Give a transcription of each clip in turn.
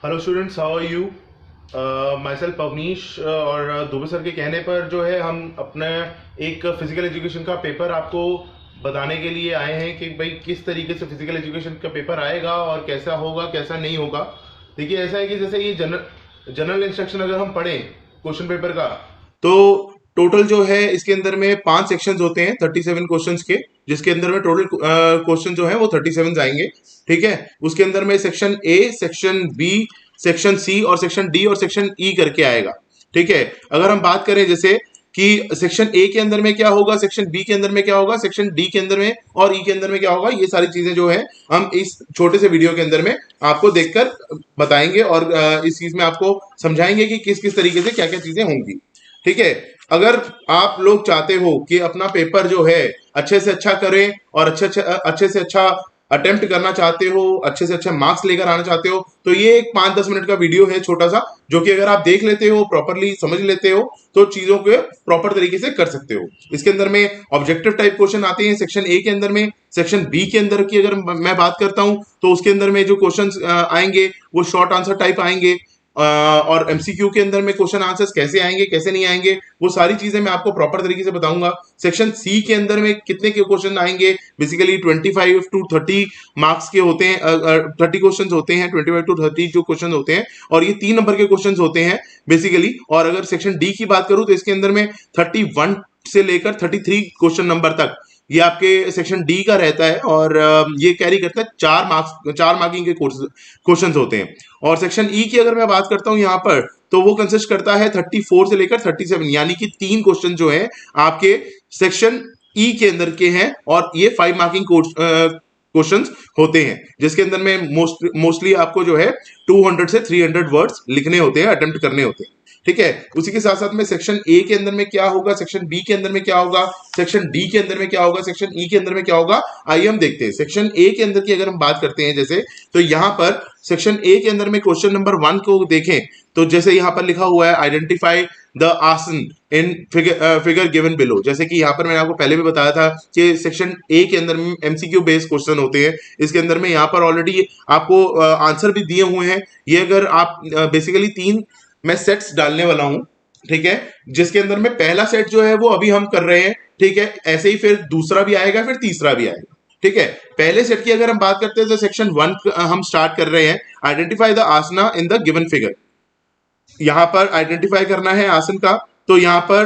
Hello students, how are you? Myself Pavnish और Dubey sir के कहने पर जो है हम अपने एक फिजिकल एजुकेशन का पेपर आपको बताने के लिए आए हैं कि भाई किस तरीके से फिजिकल एजुकेशन का पेपर आएगा और कैसा होगा कैसा नहीं होगा। देखिए, ऐसा है कि जैसे ये जनरल इंस्ट्रक्शन अगर हम पढ़ें क्वेश्चन पेपर का, तो टोटल जो है इसके अंदर में 5 सेक्शंस होते हैं 37 क्वेश्चंस के, जिसके अंदर में टोटल क्वेश्चन जो है वो 37 आएंगे। ठीक है, उसके अंदर में section A, section B, section C और सेक्शन डी और सेक्शन ई करके आएगा। ठीक है, अगर हम बात करें जैसे कि सेक्शन ए के अंदर में क्या होगा, सेक्शन बी के अंदर में क्या होगा, सेक्शन डी के अंदर में और ई के अंदर में क्या होगा, ये सारी चीजें जो है हम इस छोटे से वीडियो के अंदर में आपको देखकर बताएंगे और इस चीज में आपको समझाएंगे कि किस किस तरीके से क्या क्या चीजें होंगी। ठीक है, अगर आप लोग चाहते हो कि अपना पेपर जो है अच्छे से अच्छा करें और अच्छे से अच्छा अटेम्प्ट करना चाहते हो, अच्छे से अच्छे मार्क्स लेकर आना चाहते हो, तो ये एक 5-10 मिनट का वीडियो है छोटा सा, जो कि अगर आप देख लेते हो, प्रॉपरली समझ लेते हो, तो चीजों को प्रॉपर तरीके से कर सकते हो। इसके अंदर में ऑब्जेक्टिव टाइप क्वेश्चन आते हैं सेक्शन ए के अंदर में। सेक्शन बी के अंदर की अगर मैं बात करता हूं तो उसके अंदर में जो क्वेश्चंस आएंगे वो शॉर्ट आंसर टाइप आएंगे, और एमसीक्यू के अंदर में क्वेश्चन आंसर्स कैसे आएंगे कैसे नहीं आएंगे वो सारी चीजें मैं आपको प्रॉपर तरीके से बताऊंगा। सेक्शन सी के अंदर में कितने के क्वेश्चन आएंगे, बेसिकली 25 to 30 मार्क्स के होते हैं, 30 क्वेश्चन होते हैं, 25 to 30 जो क्वेश्चन होते हैं, और ये 3 नंबर के क्वेश्चन होते हैं बेसिकली। और अगर सेक्शन डी की बात करूं तो इसके अंदर में 31 से लेकर 33 क्वेश्चन नंबर तक ये आपके सेक्शन डी का रहता है, और ये कैरी करता है 4 मार्किंग के क्वेश्चन होते हैं। और सेक्शन ई की अगर मैं बात करता हूं यहाँ पर, तो वो कंसिस्ट करता है 34 से लेकर 37, यानी कि 3 क्वेश्चन जो है आपके सेक्शन ई के अंदर के हैं, और ये 5 मार्किंग क्वेश्चंस होते हैं, जिसके अंदर में मोस्टली आपको जो है 200 से 300 वर्ड्स लिखने होते हैं, अटेम्प्ट करने होते हैं। ठीक है, उसी के साथ साथ में सेक्शन ए के अंदर में क्या होगा, सेक्शन बी के अंदर में क्या होगा, सेक्शन डी के अंदर में क्या होगा, सेक्शन ई के अंदर में क्या होगा, आइए हम देखते हैं। सेक्शन ए के अंदर की अगर हम बात करते हैं जैसे, तो यहां पर सेक्शन ए के अंदर में क्वेश्चन नंबर 1 को देखें तो जैसे यहां पर लिखा हुआ है आइडेंटिफाई द आसन इन फिगर गिवन बिलो। जैसे कि यहाँ पर मैंने आपको पहले भी बताया था कि सेक्शन ए के अंदर में एमसीक्यू बेस्ड क्वेश्चन होते हैं। इसके अंदर में यहाँ पर ऑलरेडी आपको आंसर भी दिए हुए हैं। ये अगर आप बेसिकली 3 मैं सेट्स डालने वाला हूं, ठीक है, जिसके अंदर में पहला सेट जो है वो अभी हम कर रहे हैं। ठीक है, ऐसे ही फिर दूसरा भी आएगा, फिर तीसरा भी आएगा। ठीक है, पहले सेट की अगर हम बात करते हैं तो सेक्शन 1 हम स्टार्ट कर रहे हैं, identify the asana in the given figure. यहां पर आइडेंटिफाई करना है आसन का, तो यहां पर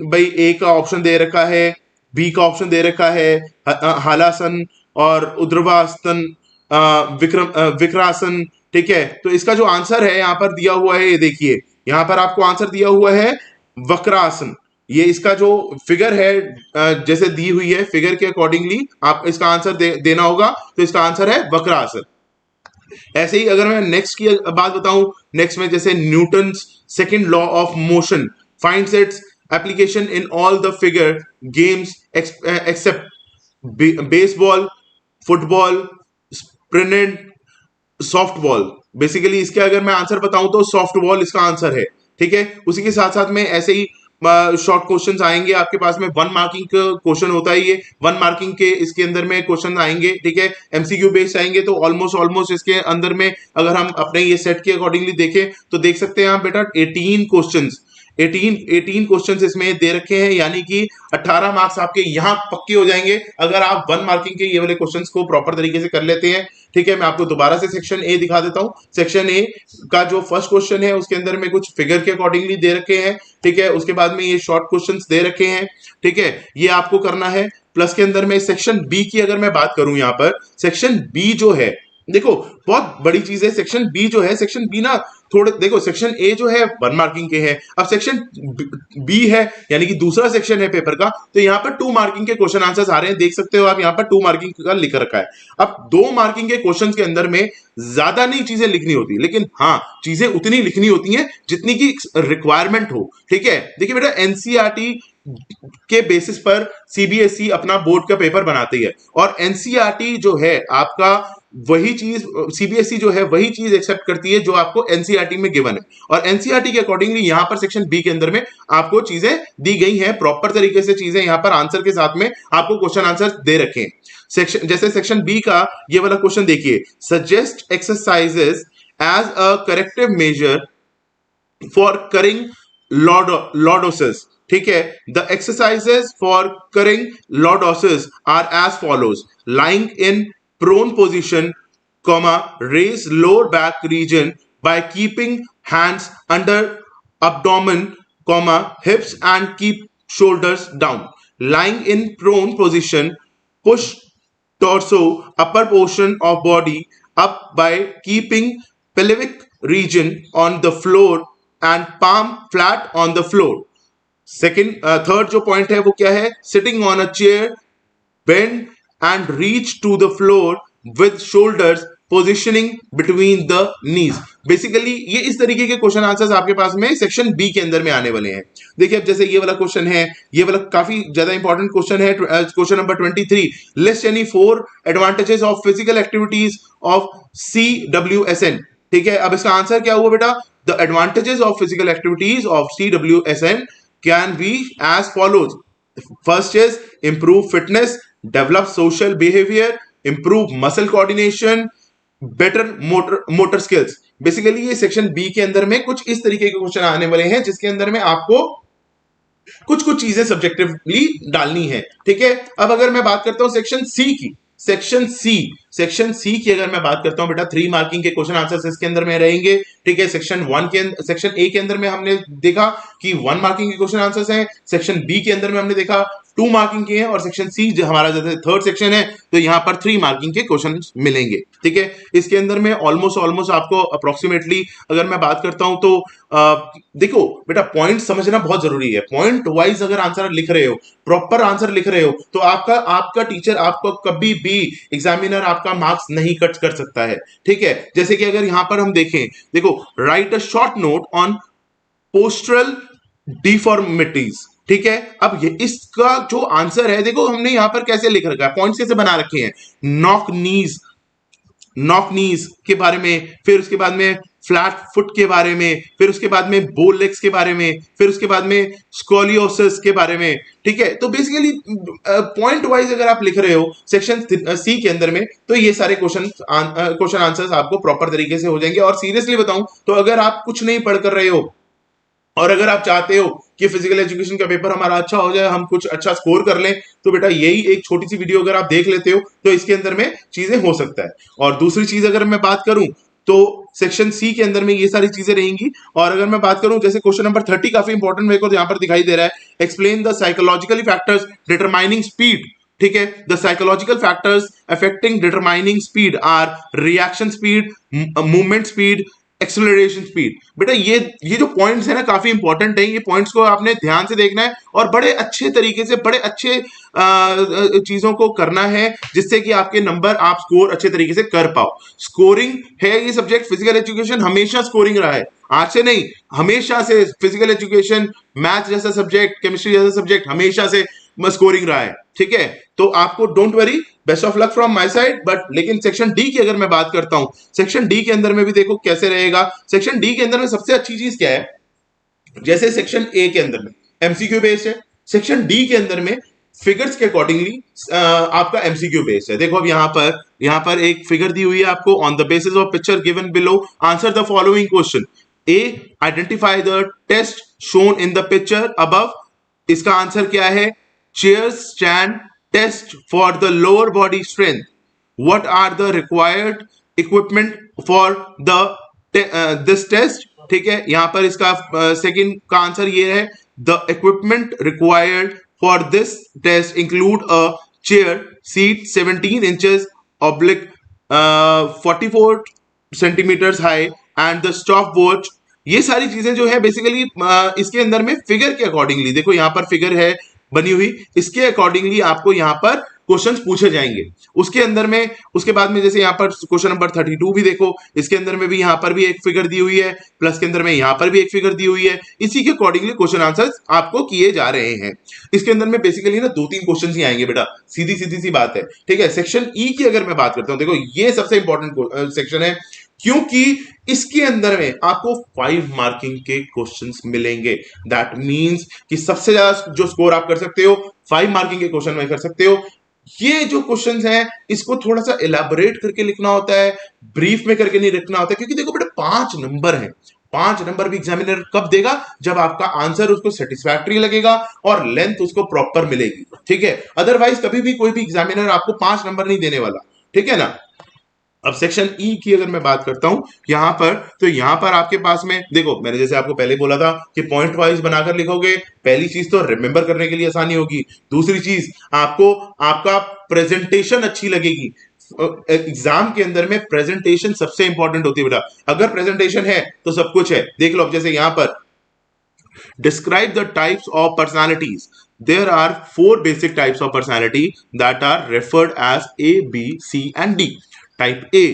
भाई ए का ऑप्शन दे रखा है, बी का ऑप्शन दे रखा है हालासन और उद्रवासन, विक्रासन। ठीक है, तो इसका जो आंसर है यहां पर दिया हुआ है, ये देखिए यहां पर आपको आंसर दिया हुआ है वक्रासन। ये इसका जो फिगर है जैसे दी हुई है फिगर के अकॉर्डिंगली आप इसका आंसर देना होगा, तो इसका आंसर है वक्रासन। ऐसे ही अगर मैं नेक्स्ट की बात बताऊं, नेक्स्ट में जैसे Newton second law of motion finds its application in all the figure games except baseball, football, sprint, soft ball. Basically इसके अगर मैं आंसर बताऊं तो सॉफ्ट बॉल इसका आंसर है। ठीक है, उसी के साथ साथ में ऐसे ही शॉर्ट क्वेश्चंस आएंगे आपके पास में, 1 मार्किंग क्वेश्चन होता है ये, 1 मार्किंग के इसके अंदर में क्वेश्चन आएंगे। ठीक है, एमसीक्यू बेस्ड आएंगे, तो ऑलमोस्ट इसके अंदर में अगर हम अपने ये सेट के अकॉर्डिंगली देखें तो देख सकते हैं आप बेटा 18 क्वेश्चंस, 18 क्वेश्चंस इसमें दे रखे हैं, यानी कि 18 मार्क्स आपके यहां पक्के हो जाएंगे अगर आप 1 मार्किंग के ये वाले क्वेश्चंस को प्रॉपर तरीके से कर लेते हैं। ठीक है, मैं आपको दोबारा से सेक्शन ए दिखा देता हूं। सेक्शन ए का जो फर्स्ट क्वेश्चन है उसके अंदर में कुछ फिगर के अकॉर्डिंगली दे रखे हैं। ठीक है, उसके बाद में ये शॉर्ट क्वेश्चंस दे रखे हैं। ठीक है, ये आपको करना है। प्लस के अंदर में सेक्शन बी की अगर मैं बात करूं, यहां पर सेक्शन बी जो है, देखो बहुत बड़ी चीज है सेक्शन बी जो है। सेक्शन बी ना थोड़े देखो, सेक्शन ए जो है 1 मार्किंग के है, अब सेक्शन बी है यानी कि दूसरा सेक्शन है पेपर का, तो यहाँ पर 2 मार्किंग के क्वेश्चन आंसर्स आ रहे हैं, देख सकते हो आप यहाँ पर 2 मार्किंग का लिख रखा है। अब 2 मार्किंग के क्वेश्चन के अंदर में ज्यादा नहीं चीजें लिखनी होती, लेकिन हाँ चीजें उतनी लिखनी होती हैं जितनी की रिक्वायरमेंट हो। ठीक है, देखिए बेटा एनसीईआरटी के बेसिस पर सीबीएसई अपना बोर्ड का पेपर बनाती है, और एनसीईआरटी जो है आपका वही चीज, सीबीएसई जो है वही चीज एक्सेप्ट करती है जो आपको एनसीईआरटी में गिवन है, और एनसीईआरटी के अकॉर्डिंगली यहां पर सेक्शन बी के अंदर में आपको चीजें दी गई हैं प्रॉपर तरीके से, चीजें यहां पर आंसर के साथ में आपको क्वेश्चन आंसर दे रखे हैं। सेक्शन जैसे सेक्शन बी का ये वाला क्वेश्चन देखिए, suggest exercises as a corrective measure for curing lordosis. ठीक है, the exercises for curing lordosis are as follows: lying in prone position, comma, raise lower back region by keeping hands under abdomen, comma, hips and keep shoulders down. Lying in prone position, push torso, upper portion of body up by keeping pelvic region on the floor and palm flat on the floor. Second third जो point है वो क्या है? Sitting on a chair, bend and reach to the floor with shoulders positioning between the knees. Basically ये इस तरीके के question answers आपके पास में सेक्शन बी के अंदर में आने वाले हैं. देखिए अब जैसे ये वाला क्वेश्चन है, ये वाला काफी ज्यादा इंपॉर्टेंट क्वेश्चन है. Question number 23, list any 4 advantages of physical activities of CWSN. ठीक है, अब इसका आंसर क्या हुआ बेटा? The advantages of physical activities of CWSN can be as follows. First is improve fitness, develop social behavior, improve muscle coordination, better motor skills. Basically ये section B के अंदर में कुछ इस तरीके के क्वेश्चन आने वाले हैं जिसके अंदर में आपको कुछ कुछ चीजें सब्जेक्टिवली डालनी है. ठीक है, अब अगर मैं बात करता हूं सेक्शन सी की, सेक्शन सी की अगर मैं बात करता हूं बेटा, 3 मार्किंग के क्वेश्चन आंसर्स इसके अंदर में रहेंगे. ठीक है, सेक्शन ए के अंदर में हमने देखा कि 1 मार्किंग के क्वेश्चन आंसर्स हैं. सेक्शन बी के अंदर में हमने देखा 2 मार्किंग के हैं, और सेक्शन सी जो हमारा जैसे थर्ड सेक्शन है तो यहां पर 3 मार्किंग के क्वेश्चन मिलेंगे. ठीक है, इसके अंदर में ऑलमोस्ट आपको अप्रोक्सीमेटली अगर मैं बात करता हूं तो देखो बेटा, पॉइंट समझना बहुत जरूरी है. पॉइंट वाइज अगर आंसर लिख रहे हो, प्रॉपर आंसर लिख रहे हो, तो आपका टीचर आपको कभी भी एग्जामिनर आपका मार्क्स नहीं कट कर सकता है. ठीक है, जैसे कि अगर यहां पर हम देखें, देखो, right a short note on postural deformities. ठीक है, अब ये इसका जो आंसर है, देखो हमने यहां पर कैसे लिख रखा है, पॉइंट्स कैसे बना रखे हैं. नॉक नीज के बारे में, फिर उसके बाद में फ्लैट फुट के बारे में, फिर उसके बाद में बो लेग्स के बारे में, फिर उसके बाद में स्कोलियोसिस के बारे में. ठीक है, तो बेसिकली पॉइंट वाइज अगर आप लिख रहे हो सेक्शन सी के अंदर में, तो ये सारे क्वेश्चन आंसर्स आपको प्रॉपर तरीके से हो जाएंगे. और सीरियसली बताऊं तो अगर आप कुछ नहीं पढ़ कर रहे हो और अगर आप चाहते हो कि फिजिकल एजुकेशन का पेपर हमारा अच्छा हो जाए, हम कुछ अच्छा स्कोर कर लें, तो बेटा यही एक छोटी सी वीडियो अगर आप देख लेते हो तो इसके अंदर में चीजें हो सकता है. और दूसरी चीज अगर मैं बात करूं तो सेक्शन सी के अंदर में ये सारी चीजें रहेंगी. और अगर मैं बात करूं जैसे क्वेश्चन नंबर 30 काफी इंपॉर्टेंट मेरे को यहां पर दिखाई दे रहा है, explain the psychologically factors determining speed. ठीक है, the psychological factors affecting determining speed are reaction speed, movement speed, acceleration speed. बेटा ये जो पॉइंट्स है ना काफी इंपॉर्टेंट है. ये पॉइंट्स को आपने ध्यान से देखना है और बड़े अच्छे तरीके से, बड़े अच्छे चीजों को करना है जिससे कि आपके नंबर, आप स्कोर अच्छे तरीके से कर पाओ. स्कोरिंग है ये सब्जेक्ट, फिजिकल एजुकेशन हमेशा स्कोरिंग रहा है, आज से नहीं, हमेशा से. फिजिकल एजुकेशन, मैथ जैसा सब्जेक्ट, केमिस्ट्री जैसा सब्जेक्ट हमेशा से स्कोरिंग रहा है. ठीक है, तो आपको don't worry, best of luck from my side. But लेकिन सेक्शन डी की अगर मैं बात करता हूं, सेक्शन डी के अंदर में भी देखो कैसे रहेगा. सेक्शन डी के अंदर में सबसे अच्छी चीज क्या है, जैसे सेक्शन ए के अंदर में एमसीक्यू बेस्ड है, सेक्शन डी के अंदर में फिगर्स के अकॉर्डिंगली आपका एमसीक्यू बेस्ड है. देखो अब यहां पर एक फिगर दी हुई है आपको, on the basis of picture given below answer the following question. A, identify the test shown in the picture above. इसका आंसर क्या है? Chair stand test for the lower body strength. What are the required equipment for the this test. ठीक है, यहां पर इसका second का answer ये है, the equipment required for this test include a chair seat 17 inches oblique 44 centimetres high and the stop watch. ये सारी चीजें जो है बेसिकली इसके अंदर में फिगर के अकॉर्डिंगली, देखो यहां पर फिगर है बनी हुई, इसके अकॉर्डिंगली आपको यहां पर क्वेश्चंस पूछे जाएंगे. उसके अंदर में, उसके बाद में जैसे यहां पर क्वेश्चन नंबर 32 भी देखो, इसके अंदर में भी यहां पर भी एक फिगर दी हुई है, प्लस के अंदर में यहां पर भी एक फिगर दी हुई है. इसी के अकॉर्डिंगली क्वेश्चन आंसर्स आपको किए जा रहे हैं. इसके अंदर में बेसिकली ना 2-3 क्वेश्चन ही आएंगे बेटा, सीधी सी बात है. ठीक है, सेक्शन ई की अगर मैं बात करता हूं, देखो ये सबसे इंपॉर्टेंट सेक्शन है क्योंकि इसके अंदर में आपको 5 मार्किंग के क्वेश्चंस मिलेंगे. दैट मींस कि सबसे ज्यादा जो स्कोर आप कर सकते हो 5 मार्किंग के क्वेश्चन में कर सकते हो. ये जो क्वेश्चंस हैं इसको थोड़ा सा इलाबोरेट करके लिखना होता है, ब्रीफ में करके नहीं लिखना होता है, क्योंकि देखो बेटा 5 नंबर हैं, 5 नंबर भी एग्जामिनर कब देगा, जब आपका आंसर उसको सेटिस्फैक्टरी लगेगा और लेंथ उसको प्रॉपर मिलेगी, ठीक है। अदरवाइज कभी भी कोई भी एग्जामिनर आपको 5 नंबर नहीं देने वाला, ठीक है ना। अब सेक्शन ई की अगर मैं बात करता हूं यहां पर, तो यहां पर आपके पास में देखो, मैंने जैसे आपको पहले बोला था कि पॉइंट वाइज बनाकर लिखोगे, पहली चीज तो रिमेंबर करने के लिए आसानी होगी, दूसरी चीज आपको आपका प्रेजेंटेशन अच्छी लगेगी। एग्जाम के अंदर में प्रेजेंटेशन सबसे इंपॉर्टेंट होती है बेटा, अगर प्रेजेंटेशन है तो सब कुछ है। देख लो, अब जैसे यहां पर describe the types of personalities. There are 4 basic types of personality that are referred as A, B, C, and D. Type A.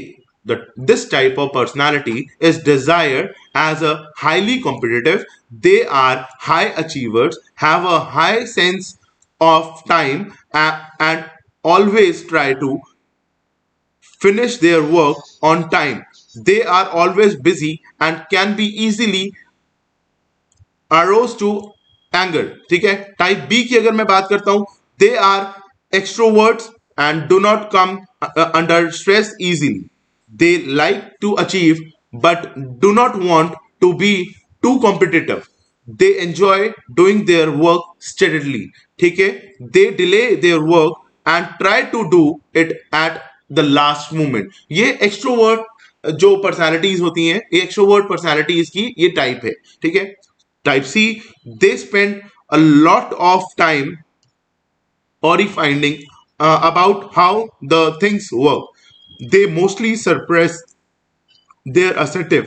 This type of personality is desired as a highly competitive. They are high achievers, have a high sense of time, and always try to finish their work on time. They are always busy and can be easily arouse to anger, ठीक है। Type B की अगर मैं बात करता हूं, they are extroverts and do not come under stress easily. They like to achieve but do not want to be too competitive. They enjoy doing their work steadily, ठीक है। They delay their work and try to do it at the last moment. ये extrovert जो personalities होती हैं, ये extrovert personalities की ये type है, ठीक है। Type C, they spend a lot of time or finding about how the things work. They mostly suppress their assertive